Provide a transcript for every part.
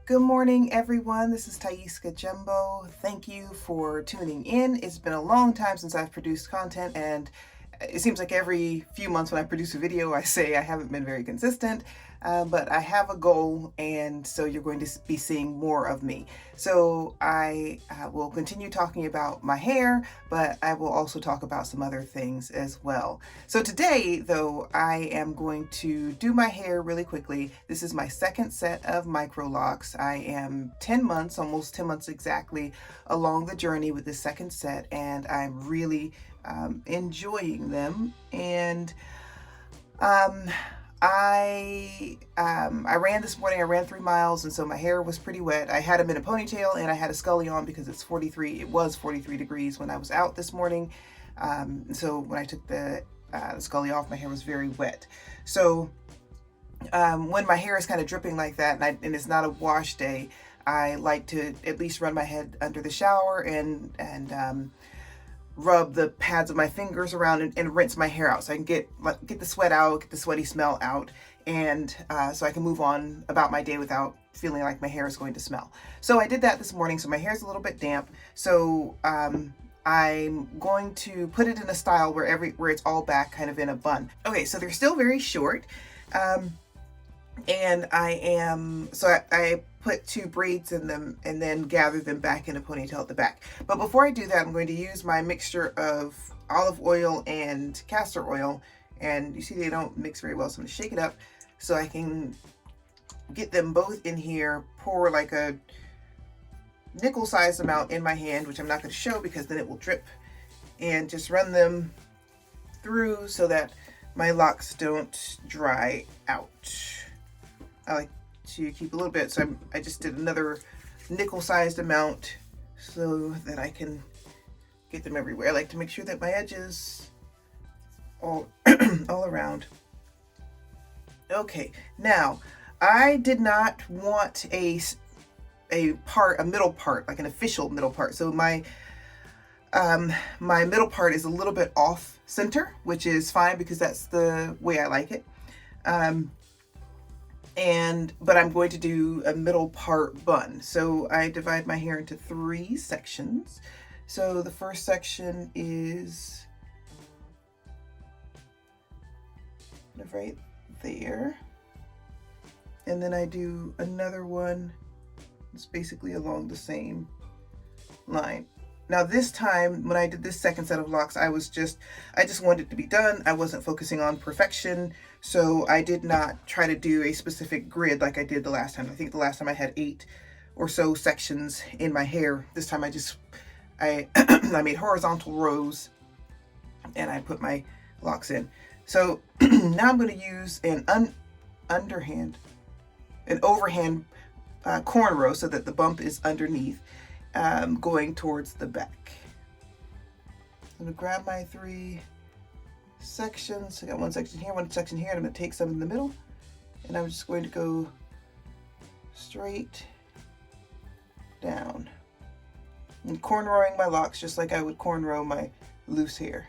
Good morning, everyone. This is Thaiska Jumbo. Thank you for tuning in. It's been a long time since I've produced content, and it seems like every few months when I produce a video, I say I haven't been very consistent, but I have a goal, and so you're going to be seeing more of me. So I will continue talking about my hair, but I will also talk about some other things as well. So today, though, I am going to do my hair really quickly. This is my second set of Microlocs. I am 10 months, almost 10 months exactly, along the journey with this second set, and I'm really enjoying them. And I ran this morning. I ran 3 miles, and so my hair was pretty wet. I had them in a ponytail, and I had a scully on because it was 43 degrees when I was out this morning. So when I took the scully off, my hair was very wet. So when my hair is kind of dripping like that, and it's not a wash day, I like to at least run my head under the shower and rub the pads of my fingers around and rinse my hair out so I can get the sweat out, get the sweaty smell out, and so I can move on about my day without feeling like my hair is going to smell. So I did that this morning, so my hair is a little bit damp. So I'm going to put it in a style where it's all back, kind of in a bun. Okay, so they're still very short. And I put 2 braids in them and then gather them back in a ponytail at the back. But before I do that, I'm going to use my mixture of olive oil and castor oil. And you see they don't mix very well, so I'm gonna shake it up so I can get them both in here, pour like a nickel-sized amount in my hand, which I'm not gonna show because then it will drip, and just run them through so that my locks don't dry out. I like to keep a little bit, so I just did another nickel-sized amount so that I can get them everywhere. I like to make sure that my edges all around. Okay, now I did not want a middle part, like an official middle part. So my middle part is a little bit off center, which is fine because that's the way I like it. But I'm going to do a middle part bun. So I divide my hair into 3 sections. So the first section is right there. And then I do another one. It's basically along the same line. Now this time, when I did this second set of locks, I just wanted it to be done. I wasn't focusing on perfection, so I did not try to do a specific grid like I did the last time. I think the last time I had 8 or so sections in my hair. This time I made horizontal rows and I put my locks in. So now I'm going to use an overhand cornrow so that the bump is underneath. Going towards the back. I'm going to grab my 3 sections. I got 1 section here, 1 section here, and I'm going to take some in the middle, and I'm just going to go straight down. And cornrowing my locks just like I would cornrow my loose hair.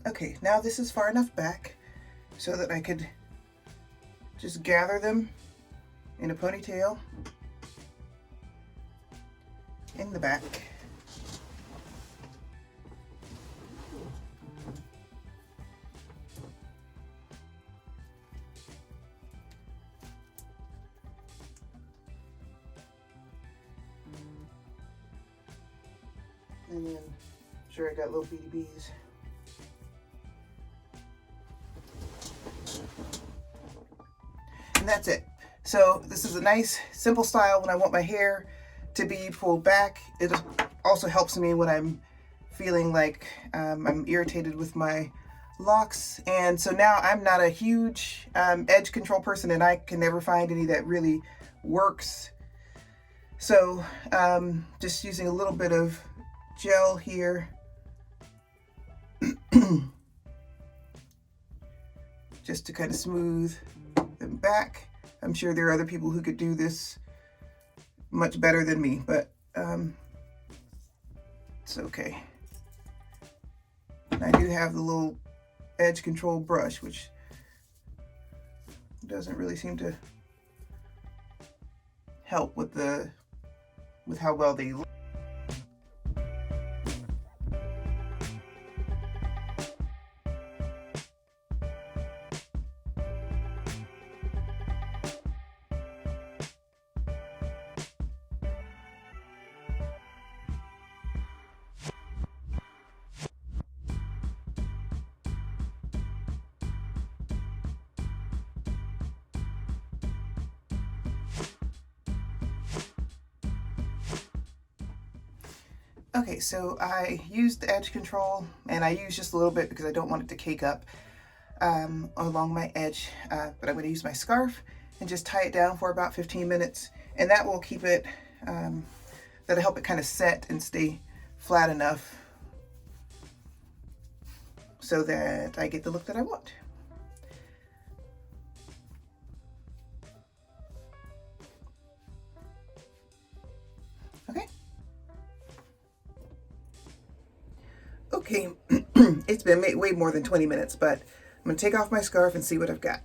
Okay, now this is far enough back so that I could just gather them in a ponytail in the back. And then, sure, I got little beady bees. And that's it. So this is a nice simple style when I want my hair to be pulled back. It also helps me when I'm feeling like I'm irritated with my locks. And so now I'm not a huge edge control person, and I can never find any that really works. So just using a little bit of gel here. Just to kind of smooth them back. I'm sure there are other people who could do this much better than me, but it's okay. I do have the little edge control brush, which doesn't really seem to help with how well they look. Okay, so I used the edge control, and I used just a little bit because I don't want it to cake up along my edge, but I'm going to use my scarf and just tie it down for about 15 minutes, and that will keep it, that'll help it kind of set and stay flat enough so that I get the look that I want. Okay. Okay, it's been way more than 20 minutes, but I'm going to take off my scarf and see what I've got.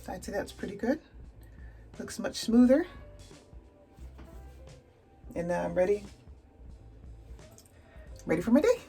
I'd say that's pretty good. Looks much smoother. And now I'm ready for my day.